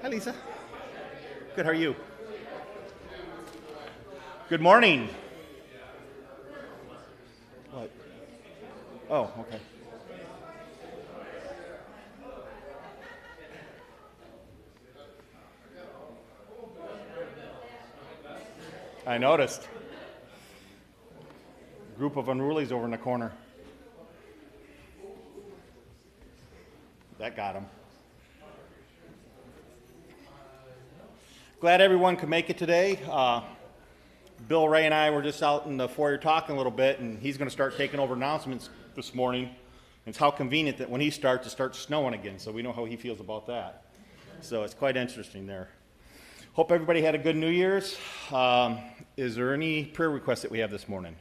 Hi, Lisa. Good, how are you? Good morning. What? Oh, okay. I noticed. Group of unrulies over in the corner. That got him. Glad everyone could make it today. Bill, Ray, and I were just out in the foyer talking a little bit, and he's going to start taking over announcements this morning. It's how convenient that when he starts, it starts snowing again, so we know how he feels about that. So it's quite interesting there. Hope everybody had a good New Year's. Is there any prayer requests that we have this morning?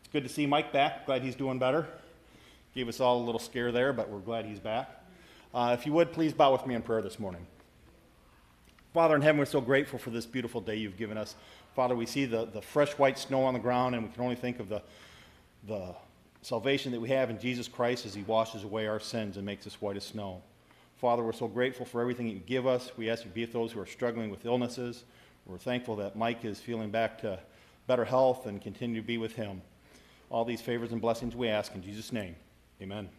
It's good to see Mike back. Glad he's doing better. Gave us all a little scare there, but we're glad he's back. If you would, please bow with me in prayer this morning. Father in heaven, we're so grateful for this beautiful day you've given us. Father, we see the fresh white snow on the ground, and we can only think of the salvation that we have in Jesus Christ as he washes away our sins and makes us white as snow. Father, we're so grateful for everything you give us. We ask you to be with those who are struggling with illnesses. We're thankful that Mike is feeling back to better health and continue to be with him. All these favors and blessings we ask in Jesus' name. Amen.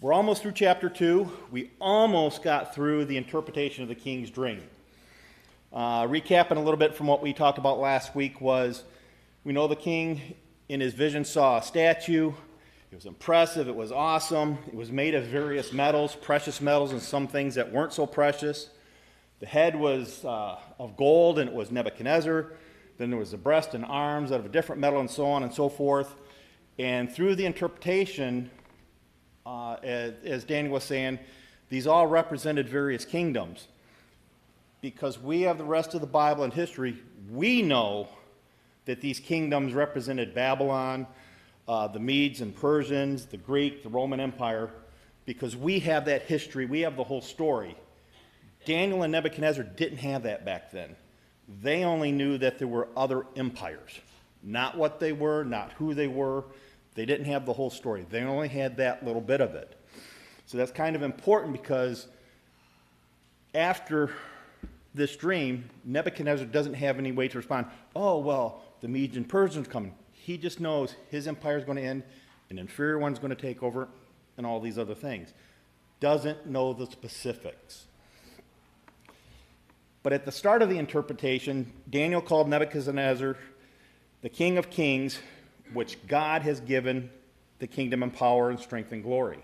We're almost through chapter 2. We almost got through the interpretation of the king's dream. Recapping a little bit from what we talked about last week was, we know the king in his vision saw a statue. It was impressive. It was awesome. It was made of various metals, precious metals, and some things that weren't so precious. The head was of gold, and it was Nebuchadnezzar. Then there was the breast and arms out of a different metal, and so on and so forth. And through the interpretation, as Daniel was saying, these all represented various kingdoms. Because we have the rest of the Bible and history, we know that these kingdoms represented Babylon, the Medes and Persians, the Greek, the Roman Empire, because we have that history, we have the whole story. Daniel and Nebuchadnezzar didn't have that back then. They only knew that there were other empires, not what they were, not who they were. They didn't have the whole story. They only had that little bit of it. So that's kind of important because after this dream, Nebuchadnezzar doesn't have any way to respond. Oh, well, the Medes and Persians are coming. He just knows his empire is going to end, an inferior one's going to take over, and all these other things. Doesn't know the specifics. But at the start of the interpretation, Daniel called Nebuchadnezzar the King of Kings, which God has given the kingdom and power and strength and glory.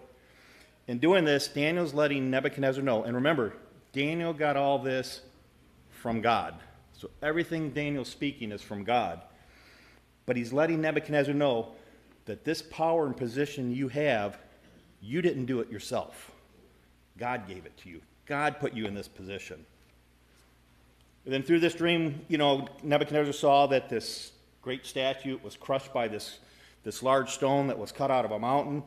In doing this, Daniel's letting Nebuchadnezzar know, and remember, Daniel got all this from God. So everything Daniel's speaking is from God. But he's letting Nebuchadnezzar know that this power and position you have, you didn't do it yourself. God gave it to you. God put you in this position. And then through this dream, Nebuchadnezzar saw that this great statue was crushed by this large stone that was cut out of a mountain,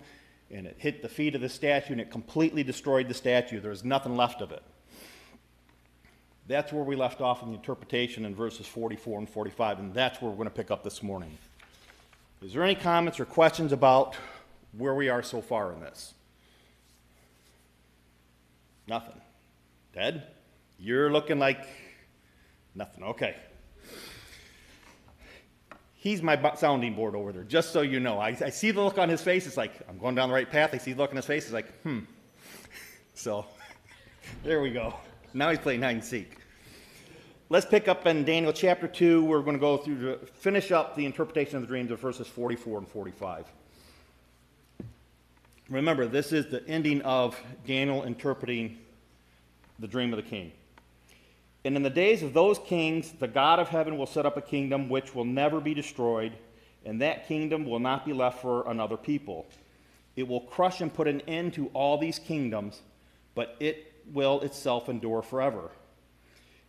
and it hit the feet of the statue, and it completely destroyed the statue. There was nothing left of it. That's where we left off in the interpretation in verses 44 and 45, and that's where we're going to pick up this morning. Is there any comments or questions about where we are so far in this? Nothing. Ted? You're looking like nothing. Okay. He's my sounding board over there, just so you know. I see the look on his face. It's like, I'm going down the right path. I see the look on his face. It's like, So, there we go. Now he's playing hide and seek. Let's pick up in Daniel chapter 2. We're going to go through to finish up the interpretation of the dreams of verses 44 and 45. Remember, this is the ending of Daniel interpreting the dream of the king. And in the days of those kings, the God of heaven will set up a kingdom which will never be destroyed, and that kingdom will not be left for another people. It will crush and put an end to all these kingdoms, but it will itself endure forever.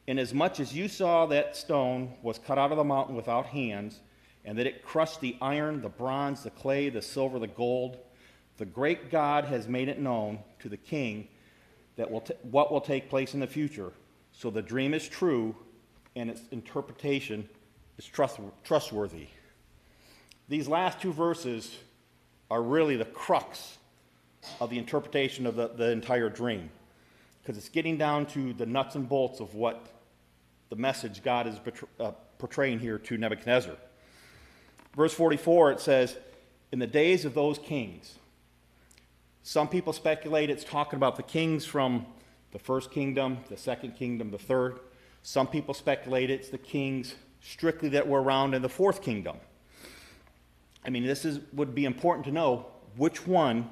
Inasmuch as you saw that stone was cut out of the mountain without hands, and that it crushed the iron, the bronze, the clay, the silver, the gold, the great God has made it known to the king that what will take place in the future. So the dream is true, and its interpretation is trustworthy. These last two verses are really the crux of the interpretation of the entire dream, because it's getting down to the nuts and bolts of what the message God is portraying here to Nebuchadnezzar. Verse 44, it says, in the days of those kings. Some people speculate it's talking about the kings from the first kingdom, the second kingdom, the third. Some people speculate it's the kings strictly that were around in the fourth kingdom. I mean, would be important to know which one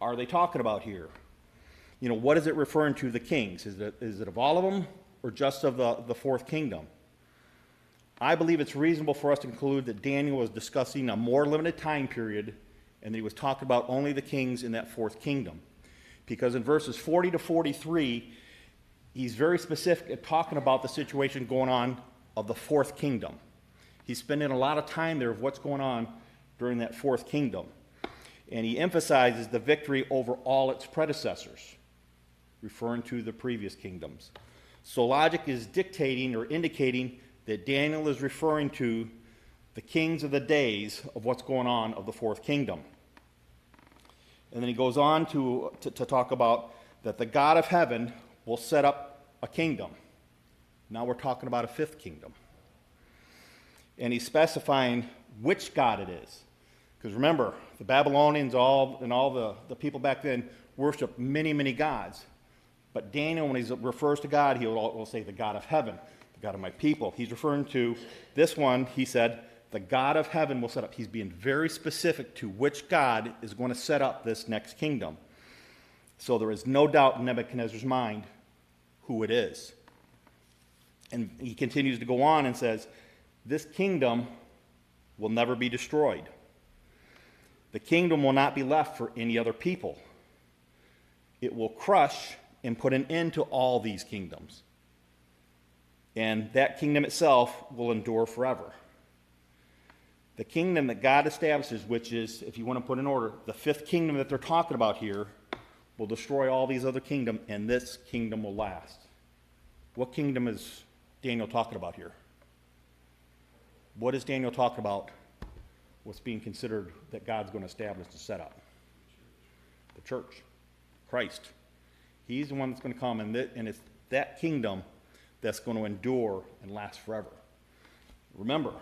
are they talking about here. You know, what is it referring to, the kings? Is it of all of them or just of the fourth kingdom? I believe it's reasonable for us to conclude that Daniel was discussing a more limited time period and that he was talking about only the kings in that fourth kingdom. Because in verses 40 to 43, he's very specific at talking about the situation going on of the fourth kingdom. He's spending a lot of time there of what's going on during that fourth kingdom. And he emphasizes the victory over all its predecessors, referring to the previous kingdoms. So logic is dictating or indicating that Daniel is referring to the kings of the days of what's going on of the fourth kingdom. And then he goes on to talk about that the God of heaven will set up a kingdom. Now we're talking about a fifth kingdom. And he's specifying which God it is. Because remember, the Babylonians and all the people back then worshiped many, many gods. But Daniel, when he refers to God, he will say the God of heaven, the God of my people. He's referring to this one, he said, the God of heaven will set up. He's being very specific to which God is going to set up this next kingdom. So there is no doubt in Nebuchadnezzar's mind who it is. And he continues to go on and says, this kingdom will never be destroyed. The kingdom will not be left for any other people. It will crush and put an end to all these kingdoms. And that kingdom itself will endure forever. The kingdom that God establishes, which is, if you want to put in order, the fifth kingdom that they're talking about here, will destroy all these other kingdoms, and this kingdom will last. What kingdom is Daniel talking about here? What is Daniel talking about? What's being considered that God's going to establish to set up? The church. Christ. He's the one that's going to come, and it's that kingdom that's going to endure and last forever. Remember,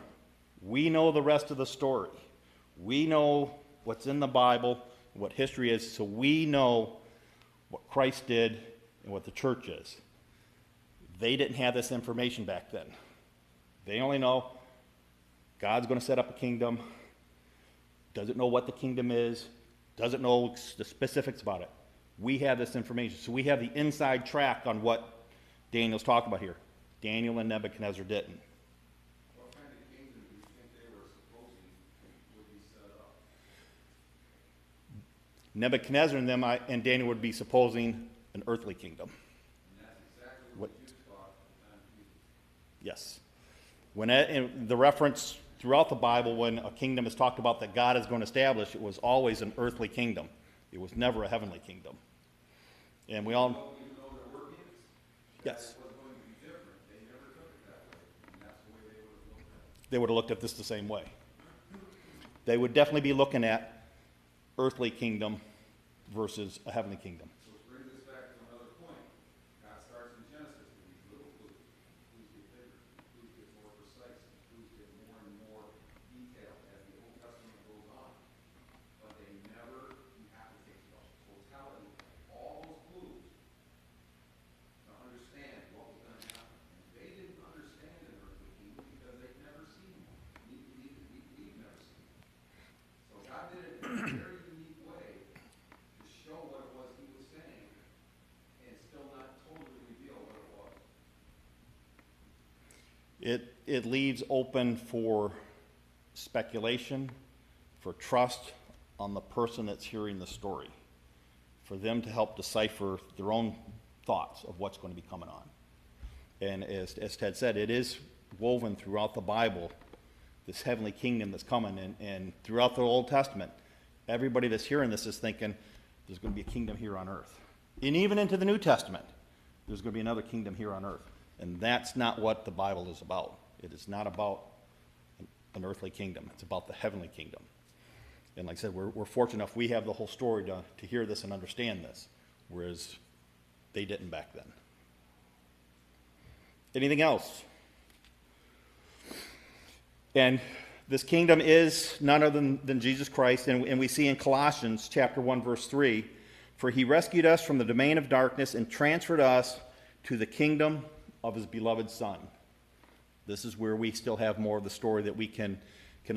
we know the rest of the story. We know what's in the Bible, what history is, so we know what Christ did and what the church is. They didn't have this information back then. They only know God's going to set up a kingdom, doesn't know what the kingdom is, doesn't know the specifics about it. We have this information, so we have the inside track on what Daniel's talking about here. Daniel and Nebuchadnezzar didn't. What kind of kingdom do you think they were supposing would be set up? Nebuchadnezzar and them and Daniel would be supposing an earthly kingdom. And that's exactly what you thought at the time of Jesus. Yes. In the reference throughout the Bible, when a kingdom is talked about that God is going to establish, it was always an earthly kingdom. It was never a heavenly kingdom. And we all... Even though there were kings, Yes. it was going to be different. They never took it that way. And that's the way they would have looked at it. They would have looked at this the same way. They would definitely be looking at earthly kingdom versus a heavenly kingdom. So it brings us back to another point. God starts in Genesis with these little clues. Clues get bigger. Clues get more precise. Clues get more and more detailed as the Old Testament goes on. But they never, you have to take the totality of all those clues to understand what was going to happen. And they didn't understand an earthly kingdom because they'd never seen one. We've never seen one. So God did it in a very unique way to show what it was he was saying and still not totally reveal what it was. It leaves open for speculation, for trust on the person that's hearing the story, for them to help decipher their own thoughts of what's going to be coming on. And as Ted said, it is woven throughout the Bible, this heavenly kingdom that's coming, and throughout the Old Testament, everybody that's hearing this is thinking there's going to be a kingdom here on earth. And even into the New Testament, there's going to be another kingdom here on earth. And that's not what the Bible is about. It is not about an earthly kingdom. It's about the heavenly kingdom. And like I said, we're fortunate enough, we have the whole story to hear this and understand this, whereas they didn't back then. Anything else? And this kingdom is none other than Jesus Christ, and we see in Colossians chapter 1, verse 3, for he rescued us from the domain of darkness and transferred us to the kingdom of his beloved Son. This is where we still have more of the story that we can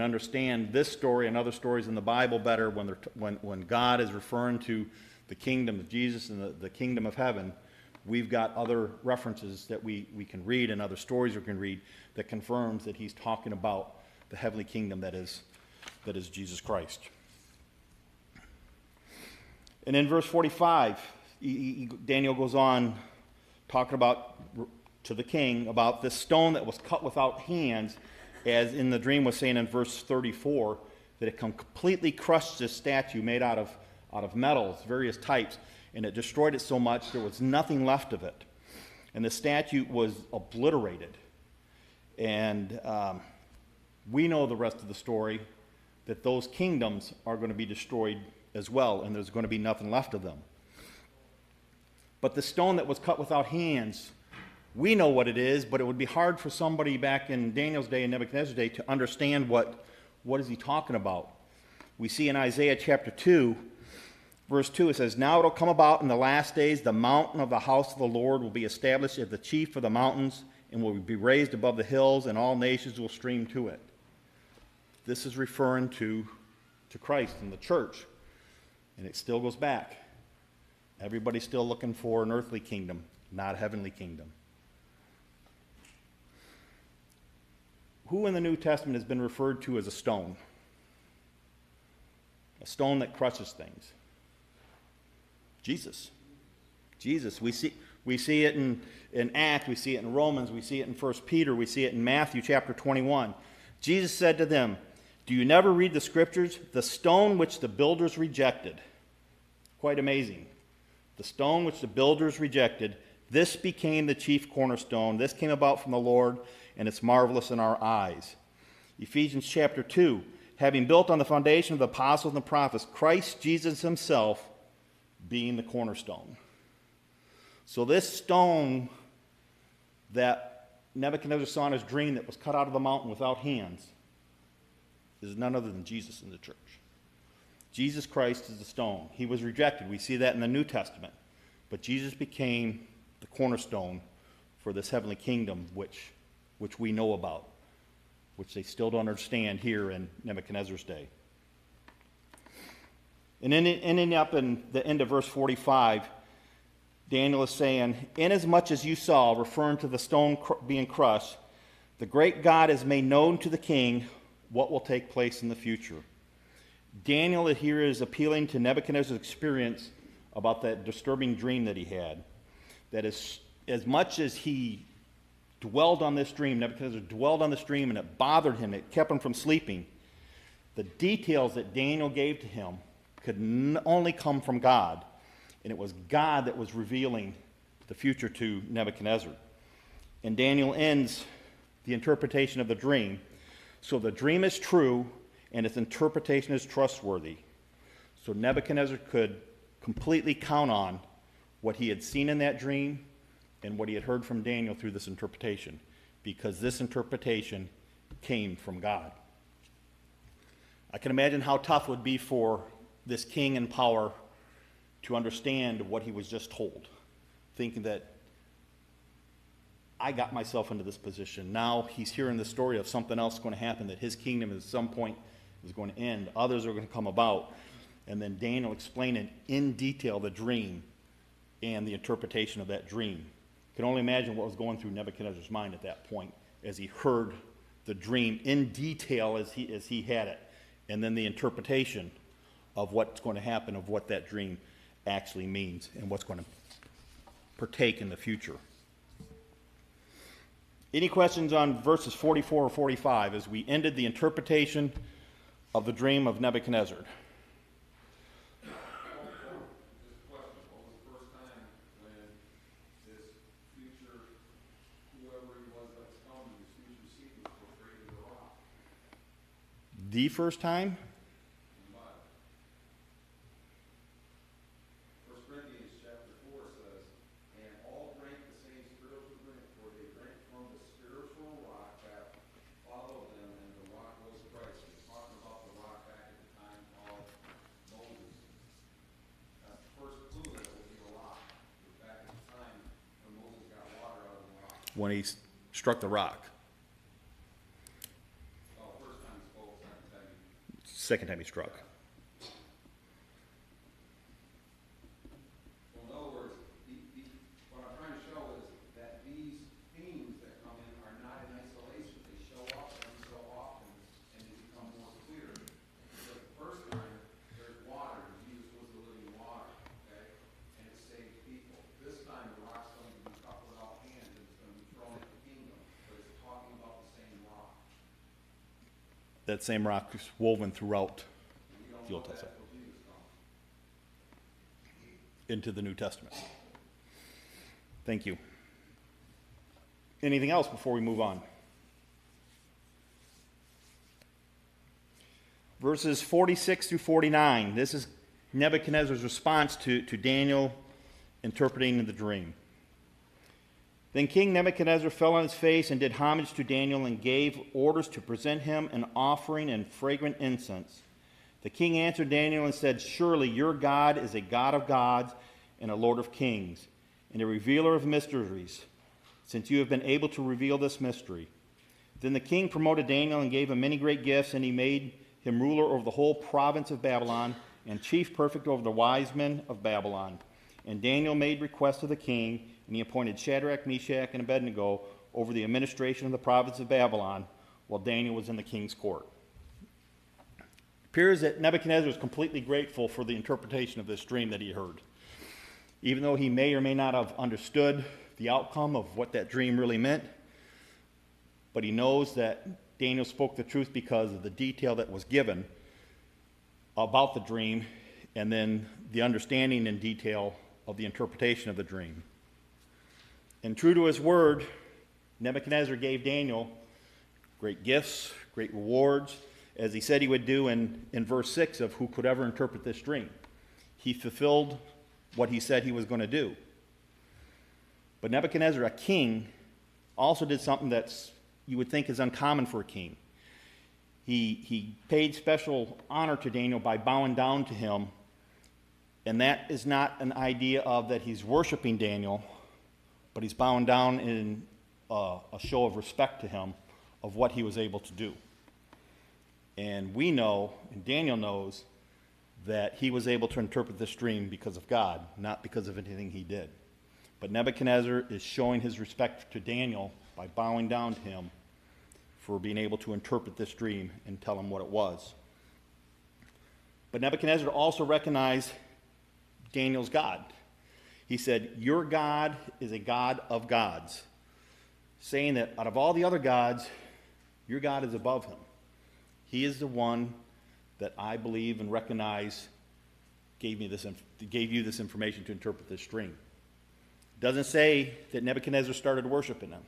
understand this story and other stories in the Bible better when God is referring to the kingdom of Jesus and the kingdom of heaven. We've got other references that we can read and other stories we can read that confirms that he's talking about the heavenly kingdom that is Jesus Christ. And in verse 45, Daniel goes on talking about to the king about this stone that was cut without hands, as in the dream was saying in verse 34, that it completely crushed this statue made out of metals, various types, and it destroyed it so much there was nothing left of it. And the statue was obliterated. And we know the rest of the story, that those kingdoms are going to be destroyed as well, and there's going to be nothing left of them. But the stone that was cut without hands, we know what it is, but it would be hard for somebody back in Daniel's day and Nebuchadnezzar's day to understand what is he talking about. We see in Isaiah chapter 2, verse 2, it says, now it will come about in the last days, the mountain of the house of the Lord will be established as the chief of the mountains and will be raised above the hills, and all nations will stream to it. This is referring to Christ and the church. And it still goes back. Everybody's still looking for an earthly kingdom, not a heavenly kingdom. Who in the New Testament has been referred to as a stone? A stone that crushes things. Jesus. Jesus. We see it in Acts, we see it in Romans, we see it in 1 Peter, we see it in Matthew chapter 21. Jesus said to them, do you never read the scriptures? The stone which the builders rejected. Quite amazing. The stone which the builders rejected, this became the chief cornerstone. This came about from the Lord, and it's marvelous in our eyes. Ephesians chapter 2, having built on the foundation of the apostles and the prophets, Christ Jesus himself being the cornerstone. So this stone that Nebuchadnezzar saw in his dream that was cut out of the mountain without hands is none other than Jesus in the church. Jesus Christ is the stone. He was rejected. We see that in the New Testament. But Jesus became the cornerstone for this heavenly kingdom which we know about, which they still don't understand here in Nebuchadnezzar's day. And ending up in the end of verse 45, Daniel is saying, inasmuch as you saw, referring to the stone being crushed, the great God has made known to the king what will take place in the future. Daniel here is appealing to Nebuchadnezzar's experience about that disturbing dream that he had. That is, as much as he dwelled on this dream, Nebuchadnezzar dwelled on this dream and it bothered him, it kept him from sleeping, the details that Daniel gave to him could only come from God. And it was God that was revealing the future to Nebuchadnezzar. And Daniel ends the interpretation of the dream. So the dream is true, and its interpretation is trustworthy. So Nebuchadnezzar could completely count on what he had seen in that dream and what he had heard from Daniel through this interpretation, because this interpretation came from God. I can imagine how tough it would be for this king in power to understand what he was just told, thinking that I got myself into this position. Now he's hearing the story of something else going to happen, that his kingdom at some point is going to end. Others are going to come about. And then Daniel explaining in detail the dream and the interpretation of that dream. You can only imagine what was going through Nebuchadnezzar's mind at that point as he heard the dream in detail as he had it. And then the interpretation of what's going to happen, of what that dream actually means and what's going to partake in the future. Any questions on verses 44 or 45 as we ended the interpretation of the dream of Nebuchadnezzar? Just a question, what was the first time when this future, whoever he was that was coming, this future seed was portrayed as a rock? The first time? In the Bible. when he struck the rock. Oh, first time he spoke, second time he Second time he struck. Well, in other words, what I'm trying to show is that these themes that come in are not in isolation. They show up every so often, and they become more clear. So the first time, there's water, and Jesus was the living water, okay? And it saved people. This time, the rock's going to be cut without hands, and it's going to be thrown at the kingdom. But it's talking about the same rock. That same rock is woven throughout And we don't the know Old that's Testament what Jesus comes. into the New Testament. Thank you. Anything else before we move on? Verses 46 through 49. This is Nebuchadnezzar's response to Daniel interpreting the dream. Then King Nebuchadnezzar fell on his face and did homage to Daniel and gave orders to present him an offering and fragrant incense. The king answered Daniel and said, "Surely your God is a God of gods and a Lord of kings, and a revealer of mysteries, since you have been able to reveal this mystery." Then the king promoted Daniel and gave him many great gifts, and he made him ruler over the whole province of Babylon and chief prefect over the wise men of Babylon. And Daniel made request to the king, and he appointed Shadrach, Meshach, and Abednego over the administration of the province of Babylon, while Daniel was in the king's court. It appears that Nebuchadnezzar was completely grateful for the interpretation of this dream that he heard. Even though he may or may not have understood the outcome of what that dream really meant, but he knows that Daniel spoke the truth because of the detail that was given about the dream, and then the understanding in detail of the interpretation of the dream. And true to his word, Nebuchadnezzar gave Daniel great gifts, great rewards, as he said he would do in verse 6 of who could ever interpret this dream. He fulfilled what he said he was going to do. But Nebuchadnezzar, a king, also did something that's you would think is uncommon for a king. He paid special honor to Daniel by bowing down to him, and that is not an idea of that he's worshiping Daniel, but he's bowing down in a show of respect to him of what he was able to do. And we know, and Daniel knows, that he was able to interpret this dream because of God, not because of anything he did. But Nebuchadnezzar is showing his respect to Daniel by bowing down to him for being able to interpret this dream and tell him what it was. But Nebuchadnezzar also recognized Daniel's God. He said, "Your God is a God of gods," saying that out of all the other gods, your God is above him. He is the one that I believe and recognize gave you this information to interpret this dream. It doesn't say that Nebuchadnezzar started worshiping him.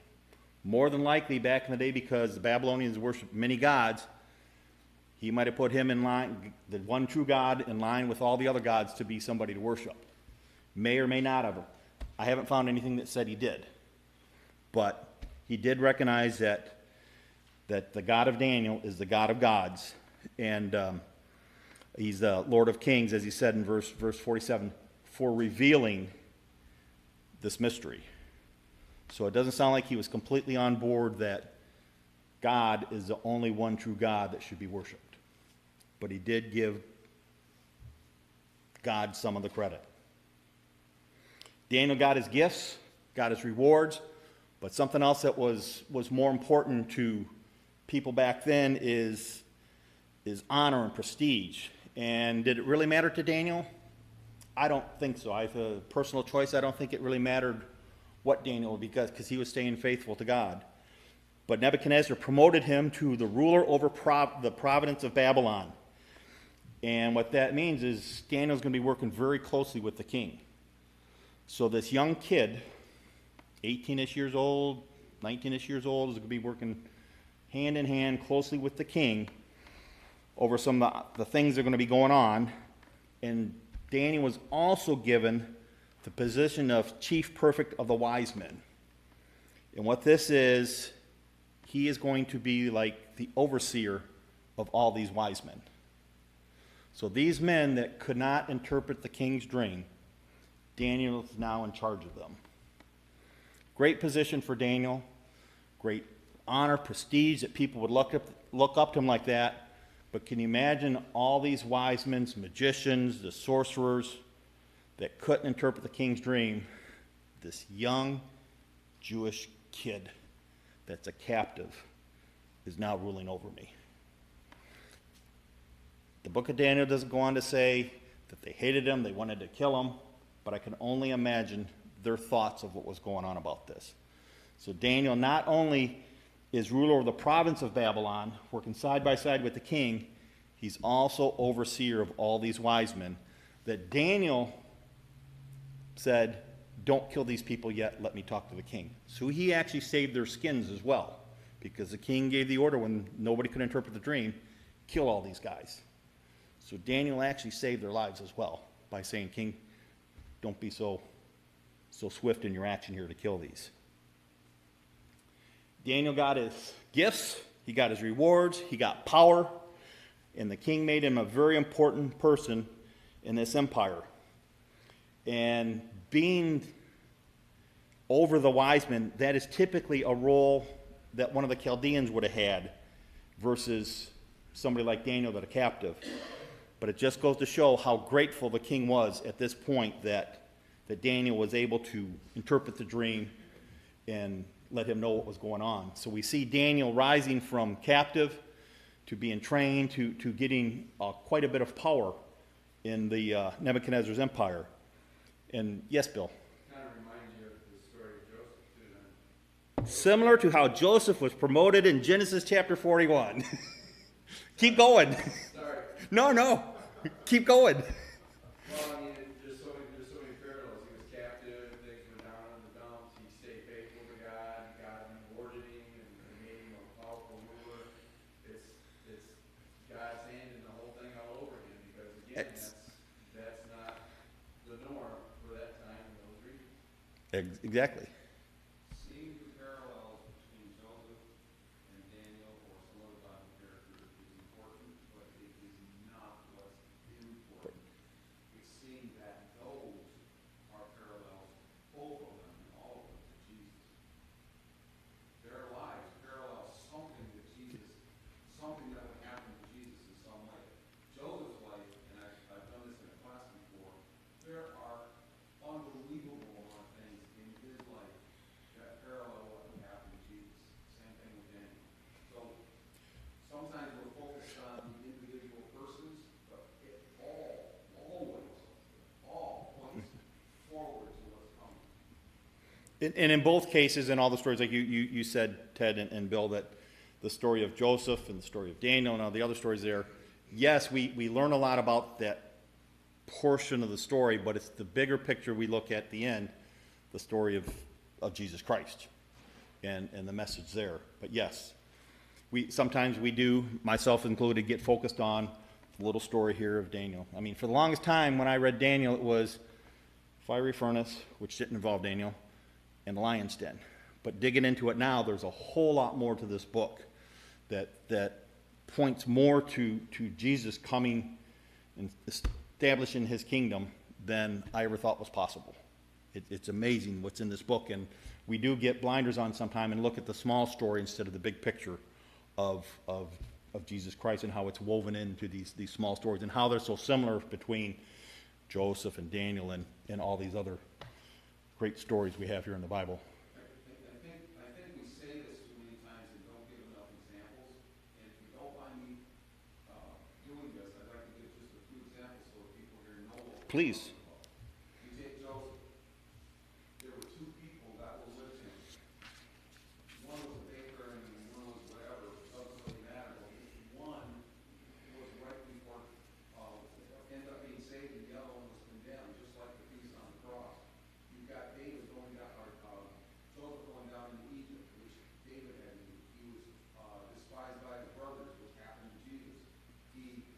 More than likely, back in the day, because the Babylonians worshiped many gods, he might have put him in line, the one true God, in line with all the other gods to be somebody to worship. May or may not have. I haven't found anything that said he did. But he did recognize that the God of Daniel is the God of gods, and he's the Lord of kings, as he said in verse 47, for revealing this mystery. So it doesn't sound like he was completely on board that God is the only one true God that should be worshipped. But he did give God some of the credit. Daniel got his gifts, got his rewards, but something else that was more important to people back then is honor and prestige. And did it really matter to Daniel? I don't think so. I have a personal choice. I don't think it really mattered what Daniel, because he was staying faithful to God. But Nebuchadnezzar promoted him to the ruler over the province of Babylon. And what that means is Daniel's going to be working very closely with the king. So this young kid, 18-ish years old, 19-ish years old, is going to be working hand in hand closely with the king over some of the things that are going to be going on. And Daniel was also given the position of chief prefect of the wise men. And what this is, he is going to be like the overseer of all these wise men. So these men that could not interpret the king's dream, Daniel is now in charge of them. Great position for Daniel, great honor, prestige that people would look up to him like that. But can you imagine all these wise men, magicians, the sorcerers that couldn't interpret the king's dream? This young Jewish kid that's a captive is now ruling over me. The book of Daniel doesn't go on to say that they hated him, they wanted to kill him, but I can only imagine their thoughts of what was going on about this. So Daniel not only is ruler over the province of Babylon, working side by side with the king, he's also overseer of all these wise men that Daniel said, don't kill these people yet, let me talk to the king. So he actually saved their skins as well, because the king gave the order when nobody could interpret the dream, kill all these guys. So Daniel actually saved their lives as well by saying, king, don't be so swift in your action here to kill these. Daniel got his gifts, he got his rewards, he got power, and the king made him a very important person in this empire. And being over the wise men, that is typically a role that one of the Chaldeans would have had versus somebody like Daniel that a captive. But it just goes to show how grateful the king was at this point that Daniel was able to interpret the dream and let him know what was going on. So we see Daniel rising from captive to being trained to getting quite a bit of power in the Nebuchadnezzar's empire. And yes, Bill? Kind of reminds you of the story of Joseph, too, then. Similar to how Joseph was promoted in Genesis chapter 41. Keep going. Sorry. No. Keep going. Well, I mean, there's so many parallels. He was captive, things went down in the dumps. He stayed faithful to God. God rewarded him and made him a powerful ruler. It's God's hand in the whole thing all over him, because again, that's not the norm for that time in those regions. Exactly. Seeing the parallels between Joseph and Daniel or some other Bible character is important, but it is not what's important. It's seeing that those are parallels, both of them and all of them, to Jesus. Their lives parallel something that Jesus, something that would happen to Jesus in some way. Joseph's life, and I've done this in a class before, there are unbelievable amount of things in his life that parallel what would happen to Jesus. Same thing with Daniel. So sometimes we're focused on the individual persons, but it always points forward to what's coming. And in both cases, in all the stories, like you said, Ted and Bill, that the story of Joseph and the story of Daniel and all the other stories there, yes, we learn a lot about that portion of the story, but it's the bigger picture we look at the end, the story of Jesus Christ and the message there. But yes, sometimes we do, myself included, get focused on the little story here of Daniel. I mean, for the longest time when I read Daniel, it was fiery furnace, which didn't involve Daniel, and the lion's den. But digging into it now, there's a whole lot more to this book that points more to Jesus coming and establishing his kingdom than I ever thought was possible. It's amazing what's in this book, and we do get blinders on sometime and look at the small story instead of the big picture of Jesus Christ and how it's woven into these small stories and how they're so similar between Joseph and Daniel and all these other great stories we have here in the Bible. I think we say this too many times and don't give enough examples. And if you don't mind me doing this, I'd like to give just a few examples so that people here know what we're Please. talking about. You take Joseph. There were two people that were with him. One was a baker and one was whatever. It doesn't really matter. But one was right before ended up being saved, and the other one was condemned, just like the thief on the cross. You've got David going down, Joseph going down into Egypt, which David had to do. He was despised by his brothers, which happened to Jesus. He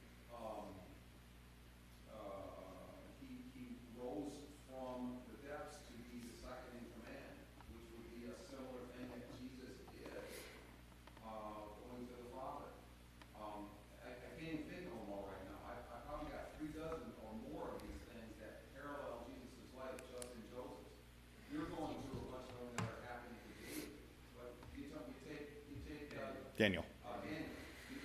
Daniel. Daniel,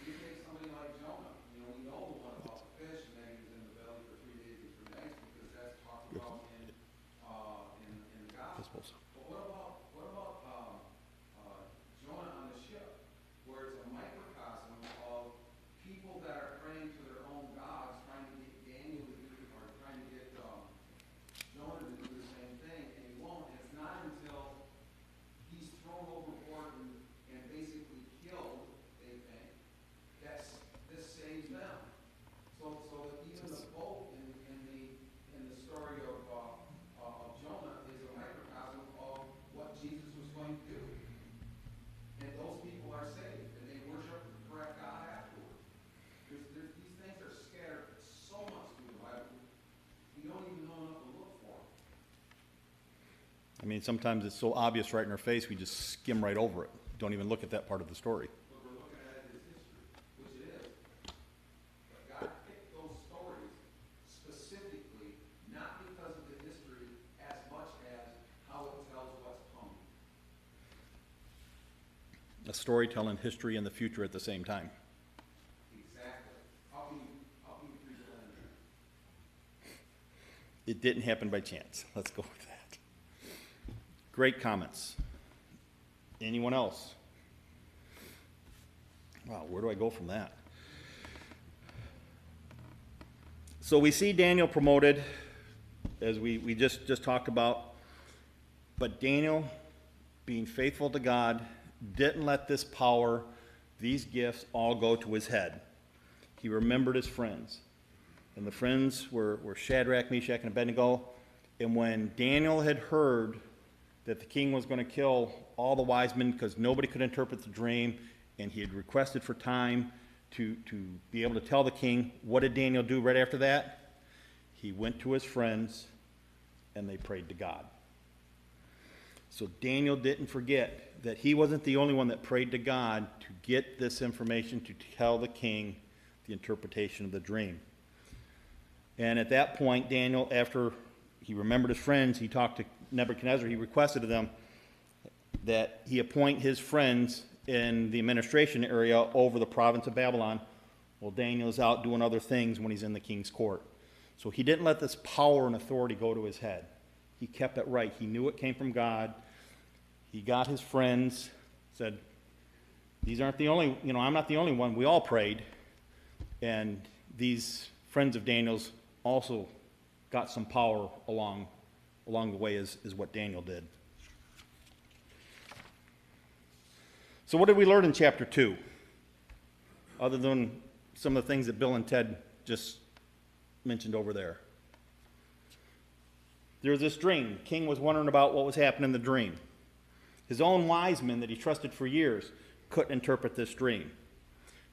you take somebody like Jonah, we know the one about the fish and that he was in the belly for 3 days and 3 nights because that's talked about in the Gospels. But what about Jonah on the ship, where it's a microcosm of people that are praying to their own gods, trying to get Daniel to do, or trying to get Jonah to do the same thing, and he won't. And it's not until he's thrown overboard and basically killed, they think, this saves them. So that even the boat in the story of Jonah is a microcosm of what Jesus was going to do. And those people are saved, and they worship the correct God afterwards. These things are scattered so much through the Bible, we don't even know enough to look for them. I mean, sometimes it's so obvious right in our face, we just skim right over it. Don't even look at that part of the story. What we're looking at is history, which it is. But God picked those stories specifically, not because of the history as much as how it tells what's coming. A story telling history and the future at the same time. Exactly. How can you read it in there? It didn't happen by chance. Let's go with that. Great comments. Anyone else? Wow, where do I go from that? So we see Daniel promoted, as we just talked about, but Daniel, being faithful to God, didn't let this power, these gifts, all go to his head. He remembered his friends. And the friends were Shadrach, Meshach, and Abednego. And when Daniel had heard that the king was going to kill all the wise men because nobody could interpret the dream, and he had requested for time to be able to tell the king, what did Daniel do right after that? He went to his friends, and they prayed to God. So Daniel didn't forget that he wasn't the only one that prayed to God to get this information to tell the king the interpretation of the dream. And at that point, Daniel, after he remembered his friends, he talked to Nebuchadnezzar, he requested of them that he appoint his friends in the administration area over the province of Babylon, while Daniel is out doing other things when he's in the king's court. So he didn't let this power and authority go to his head. He kept it right. He knew it came from God. He got his friends, said, these aren't the only, I'm not the only one. We all prayed. And these friends of Daniel's also got some power along the way is what Daniel did. So what did we learn in chapter 2? Other than some of the things that Bill and Ted just mentioned over there. There was this dream. The king was wondering about what was happening in the dream. His own wise men that he trusted for years couldn't interpret this dream.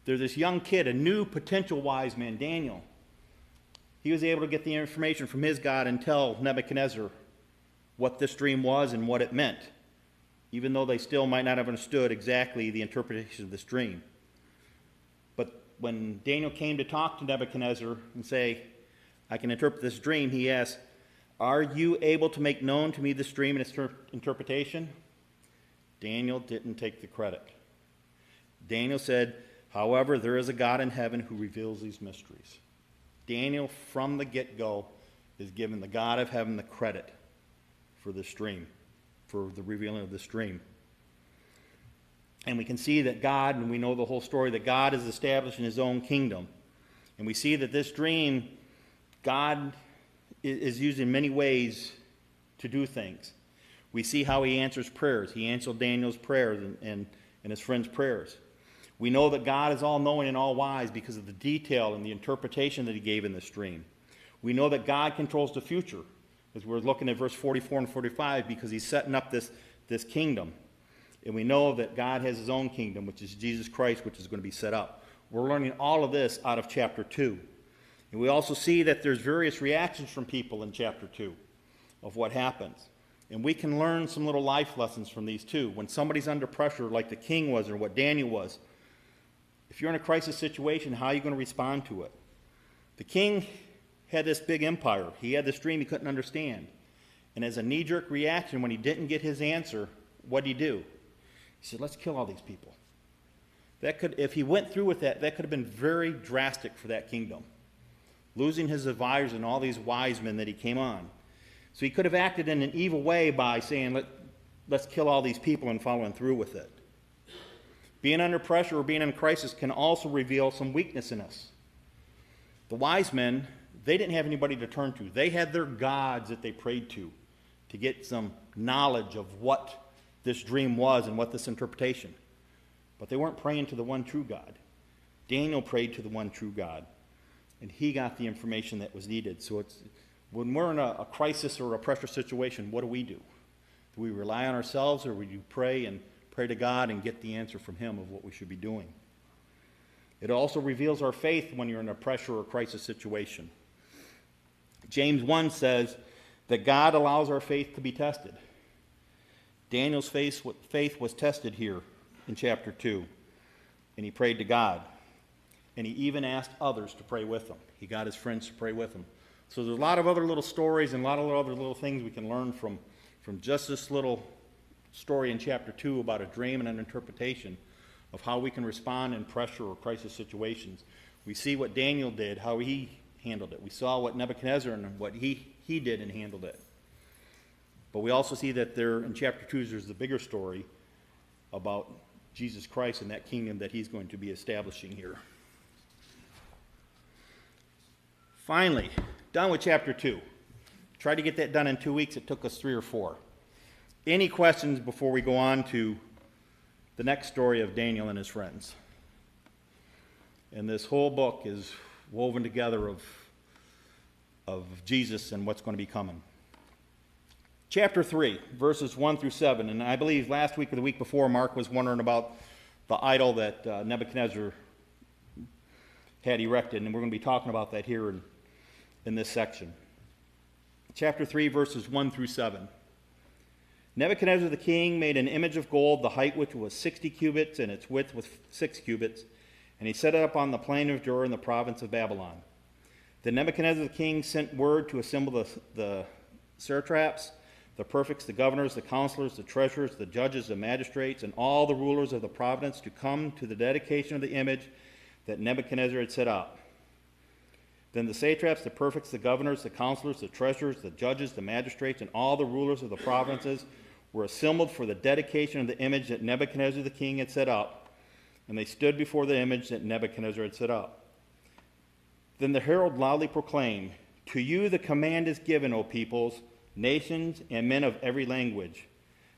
There's this young kid, a new potential wise man, Daniel. He was able to get the information from his God and tell Nebuchadnezzar what this dream was and what it meant, even though they still might not have understood exactly the interpretation of this dream. But when Daniel came to talk to Nebuchadnezzar and say, I can interpret this dream, he asked, are you able to make known to me this dream and its interpretation? Daniel didn't take the credit. Daniel said, however, there is a God in heaven who reveals these mysteries. Daniel, from the get-go, is giving the God of heaven the credit for this dream, for the revealing of this dream. And we can see that God, and we know the whole story, that God is establishing his own kingdom. And we see that this dream, God is used in many ways to do things. We see how he answers prayers. He answered Daniel's prayers and his friends' prayers. We know that God is all-knowing and all-wise because of the detail and the interpretation that he gave in this dream. We know that God controls the future, as we're looking at verse 44 and 45, because he's setting up this kingdom. And we know that God has his own kingdom, which is Jesus Christ, which is going to be set up. We're learning all of this out of chapter 2. And we also see that there's various reactions from people in chapter 2 of what happens. And we can learn some little life lessons from these too. When somebody's under pressure, like the king was or what Daniel was, if you're in a crisis situation, how are you going to respond to it? The king had this big empire. He had this dream he couldn't understand. And as a knee-jerk reaction, when he didn't get his answer, what did he do? He said, let's kill all these people. That could, if he went through with that, that could have been very drastic for that kingdom. Losing his advisors and all these wise men that he came on. So he could have acted in an evil way by saying, let's kill all these people and following through with it. Being under pressure or being in crisis can also reveal some weakness in us. The wise men, they didn't have anybody to turn to. They had their gods that they prayed to get some knowledge of what this dream was and what this interpretation. But they weren't praying to the one true God. Daniel prayed to the one true God, and he got the information that was needed. So when we're in a crisis or a pressure situation, what do? Do we rely on ourselves, or do we pray to God and get the answer from him of what we should be doing? It also reveals our faith when you're in a pressure or crisis situation. James 1 says that God allows our faith to be tested. Daniel's faith was tested here in chapter 2, and he prayed to God. And he even asked others to pray with him. He got his friends to pray with him. So there's a lot of other little stories and a lot of other little things we can learn from just this little story in chapter 2 about a dream and an interpretation of how we can respond in pressure or crisis situations. We see what Daniel did, how he handled it. We saw what Nebuchadnezzar and what he did and handled it. But we also see that there in chapter 2 there's the bigger story about Jesus Christ and that kingdom that he's going to be establishing here. Finally, done with chapter 2. Tried to get that done in 2 weeks. It took us 3 or 4. Any questions before we go on to the next story of Daniel and his friends? And this whole book is woven together of Jesus and what's going to be coming. Chapter 3, verses 1 through 7. And I believe last week or the week before, Mark was wondering about the idol that Nebuchadnezzar had erected. And we're going to be talking about that here in this section. Chapter 3, verses 1 through 7. Nebuchadnezzar the king made an image of gold, the height which was 60 cubits, and its width was 6 cubits. And he set it up on the plain of Dura in the province of Babylon. Then Nebuchadnezzar the king sent word to assemble the satraps, the prefects, the governors, the counselors, the treasurers, the judges, the magistrates, and all the rulers of the province to come to the dedication of the image that Nebuchadnezzar had set up. Then the satraps, the prefects, the governors, the counselors, the treasurers, the judges, the magistrates, and all the rulers of the provinces were assembled for the dedication of the image that Nebuchadnezzar the king had set up, and they stood before the image that Nebuchadnezzar had set up. Then the herald loudly proclaimed, "To you the command is given, O peoples, nations, and men of every language,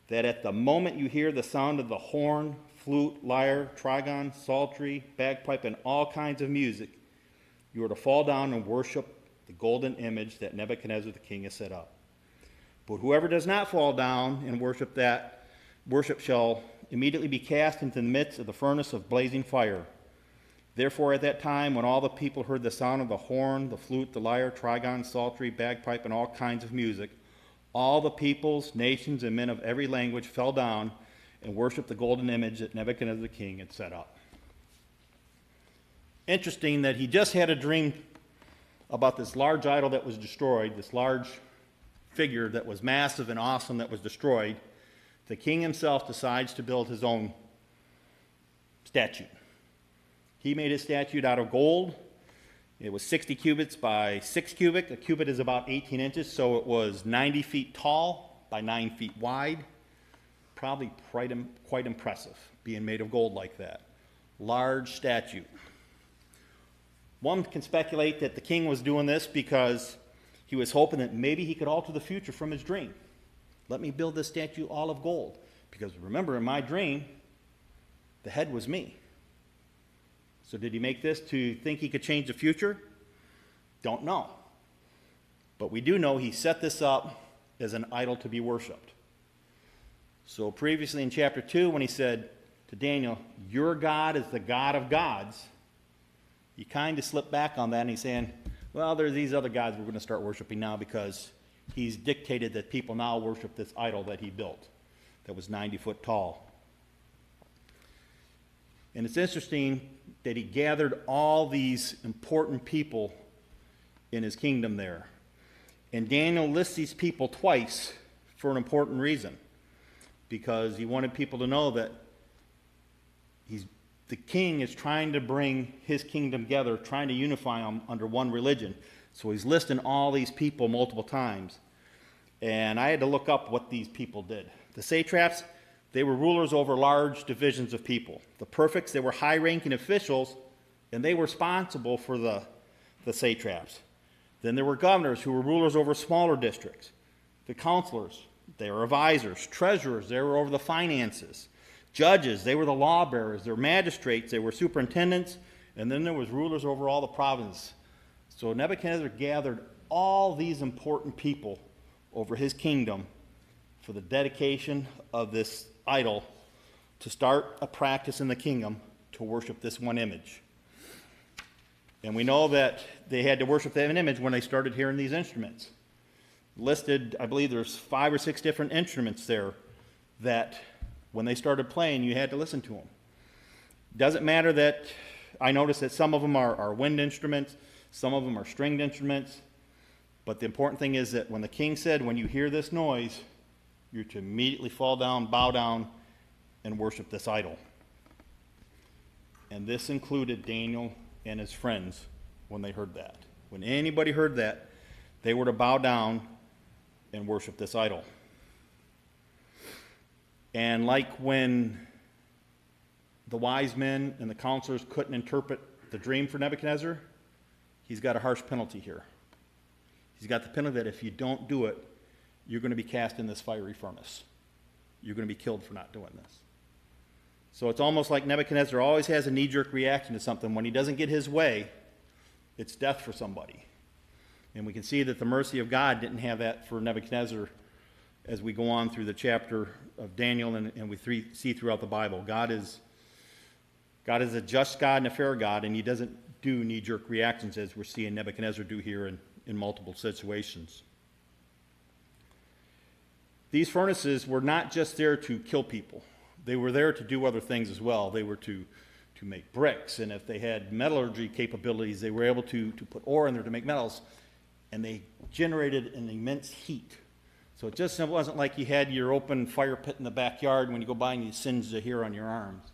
that at the moment you hear the sound of the horn, flute, lyre, trigon, psaltery, bagpipe, and all kinds of music, you are to fall down and worship the golden image that Nebuchadnezzar the king has set up. But whoever does not fall down and worship shall immediately be cast into the midst of the furnace of blazing fire. Therefore at that time, when all the people heard the sound of the horn, the flute, the lyre, trigon, psaltery, bagpipe, and all kinds of music, all the peoples, nations, and men of every language fell down and worshiped the golden image that Nebuchadnezzar the king had set up." Interesting that he just had a dream about this large idol that was destroyed, this large figure that was massive and awesome that was destroyed. The king himself decides to build his own statue. He made his statue out of gold. It was 60 cubits by 6 cubits. A cubit is about 18 inches, so it was 90 feet tall by 9 feet wide. Probably quite impressive, being made of gold like that. Large statue. One can speculate that the king was doing this because he was hoping that maybe he could alter the future from his dream. Let me build this statue all of gold. Because remember, in my dream, the head was me. So did he make this to think he could change the future? Don't know. But we do know he set this up as an idol to be worshipped. So previously in chapter 2, when he said to Daniel, "Your God is the God of gods," he kind of slipped back on that and he's saying, well, there's these other gods we're going to start worshiping now because he's dictated that people now worship this idol that he built that was 90 foot tall. And it's interesting that he gathered all these important people in his kingdom there. And Daniel lists these people twice for an important reason, because he wanted people to know that the king is trying to bring his kingdom together, trying to unify them under one religion. So he's listing all these people multiple times. And I had to look up what these people did. The satraps, they were rulers over large divisions of people. The prefects, they were high-ranking officials, and they were responsible for the satraps. Then there were governors who were rulers over smaller districts. The counselors, they were advisors. Treasurers, they were over the finances. Judges, they were the law bearers. There were magistrates, they were superintendents. And then there was rulers over all the provinces. So Nebuchadnezzar gathered all these important people over his kingdom for the dedication of this idol to start a practice in the kingdom to worship this one image. And we know that they had to worship that image when they started hearing these instruments. Listed, I believe there's 5 or 6 different instruments there that when they started playing, you had to listen to them. Doesn't matter that I noticed that some of them are wind instruments, some of them are stringed instruments, but the important thing is that when the king said, when you hear this noise, you're to immediately fall down, bow down, and worship this idol. And this included Daniel and his friends when they heard that. When anybody heard that, they were to bow down and worship this idol. And like when the wise men and the counselors couldn't interpret the dream for Nebuchadnezzar, he's got a harsh penalty here. He's got the penalty that if you don't do it, you're going to be cast in this fiery furnace. You're going to be killed for not doing this. So it's almost like Nebuchadnezzar always has a knee-jerk reaction to something. When he doesn't get his way, it's death for somebody. And we can see that the mercy of God didn't have that for Nebuchadnezzar as we go on through the chapter of Daniel and we see throughout the Bible. God is a just God and a fair God, and he doesn't do knee-jerk reactions as we're seeing Nebuchadnezzar do here in multiple situations. These furnaces were not just there to kill people. They were there to do other things as well. They were to make bricks, and if they had metallurgy capabilities, they were able to put ore in there to make metals, and they generated an immense heat. So it just wasn't like you had your open fire pit in the backyard when you go by and you singe the hair on your arms.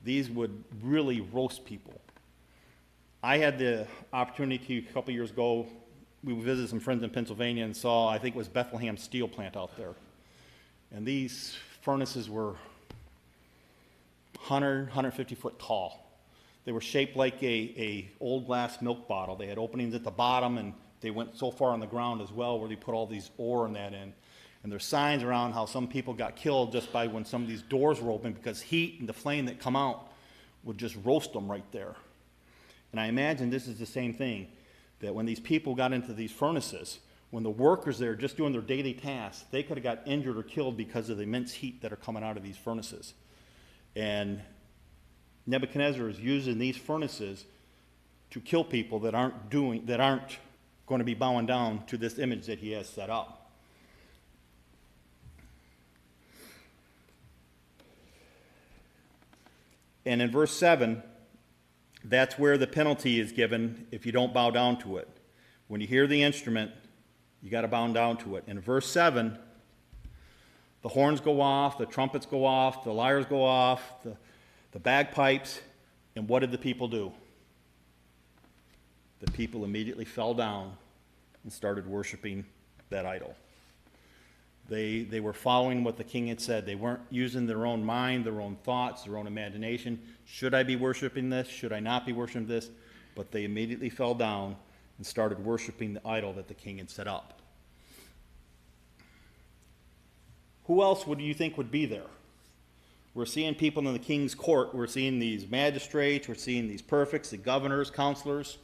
These would really roast people. I had the opportunity a couple years ago, we visited some friends in Pennsylvania and saw, I think it was Bethlehem steel plant out there. And these furnaces were 150 foot tall. They were shaped like a old glass milk bottle. They had openings at the bottom, and they went so far on the ground as well where they put all these ore in that in. And there's signs around how some people got killed just by when some of these doors were open because heat and the flame that come out would just roast them right there. And I imagine this is the same thing, that when these people got into these furnaces, when the workers there just doing their daily tasks, they could have got injured or killed because of the immense heat that are coming out of these furnaces. And Nebuchadnezzar is using these furnaces to kill people that aren't going to be bowing down to this image that he has set up. And in verse 7, that's where the penalty is given if you don't bow down to it. When you hear the instrument, you got to bow down to it. In verse 7, the horns go off, the trumpets go off, the lyres go off, the bagpipes, and what did the people do? The people immediately fell down and started worshiping that idol. They were following what the king had said. They weren't using their own mind, their own thoughts, their own imagination. Should I be worshiping this? Should I not be worshiping this? But they immediately fell down and started worshiping the idol that the king had set up. Who else would you think would be there? We're seeing people in the king's court. We're seeing these magistrates. We're seeing these prefects, the governors, counselors.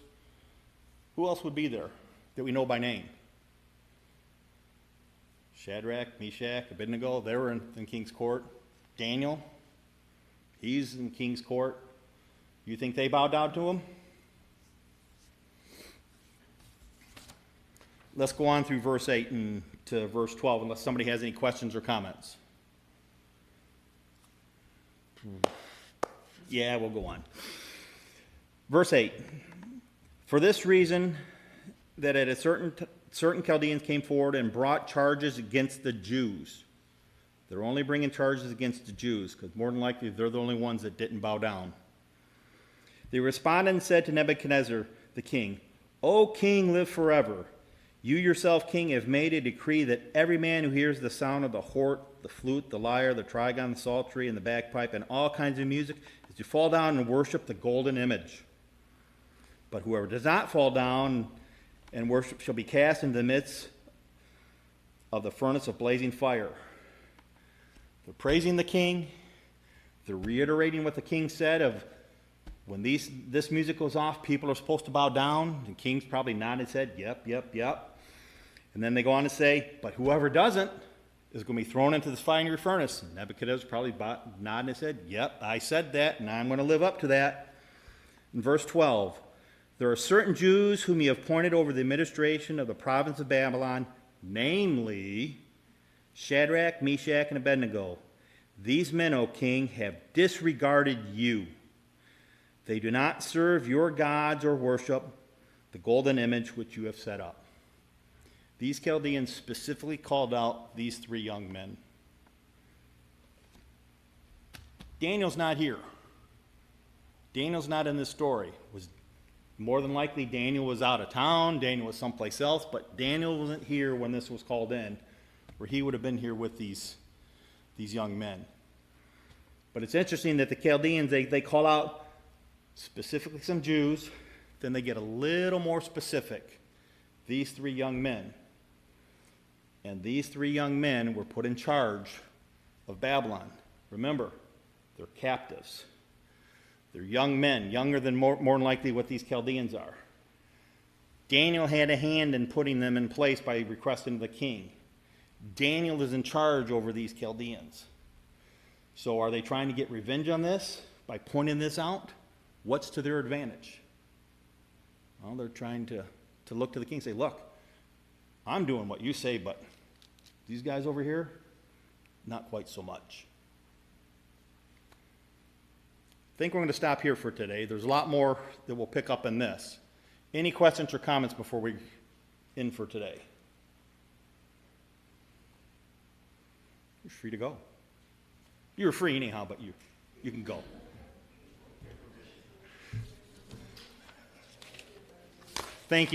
Who else would be there that we know by name? Shadrach, Meshach, Abednego, they were in king's court. Daniel, he's in king's court. You think they bowed down to him? Let's go on through verse 8 and to verse 12, unless somebody has any questions or comments. Yeah, we'll go on. Verse 8. For this reason, that at a certain Chaldeans came forward and brought charges against the Jews. They're only bringing charges against the Jews, because more than likely they're the only ones that didn't bow down They responded and said to Nebuchadnezzar the king, O king, live forever. You yourself, king, have made a decree that every man who hears the sound of the hort, the flute, the lyre, the trigon, the psaltery, and the bagpipe, and all kinds of music, is to fall down and worship the golden image. But whoever does not fall down and worship shall be cast into the midst of the furnace of blazing fire. They're praising the king. They're reiterating what the king said of when this music goes off, people are supposed to bow down. The king's probably nodding his head, yep, yep, yep. And then they go on to say, but whoever doesn't is going to be thrown into this fiery furnace. And Nebuchadnezzar probably nodding his head, yep, I said that, and I'm going to live up to that. In verse 12, there are certain Jews whom you have appointed over the administration of the province of Babylon, namely Shadrach, Meshach, and Abednego. These men, O king, have disregarded you. They do not serve your gods or worship the golden image which you have set up. These Chaldeans specifically called out these three young men. Daniel's not here. Daniel's not in this story. More than likely Daniel was out of town, Daniel was someplace else, but Daniel wasn't here when this was called in, where he would have been here with these young men. But it's interesting that the Chaldeans, they call out specifically some Jews, then they get a little more specific. These three young men. And these three young men were put in charge of Babylon. Remember, they're captives. They're young men, younger than more than likely what these Chaldeans are. Daniel had a hand in putting them in place by requesting the king. Daniel is in charge over these Chaldeans. So are they trying to get revenge on this by pointing this out? What's to their advantage? Well, they're trying to look to the king and say, look, I'm doing what you say, but these guys over here, not quite so much. I think we're going to stop here for today. There's a lot more that we'll pick up in this. Any questions or comments before we end for today? You're free to go. You were free anyhow, but you can go. Thank you.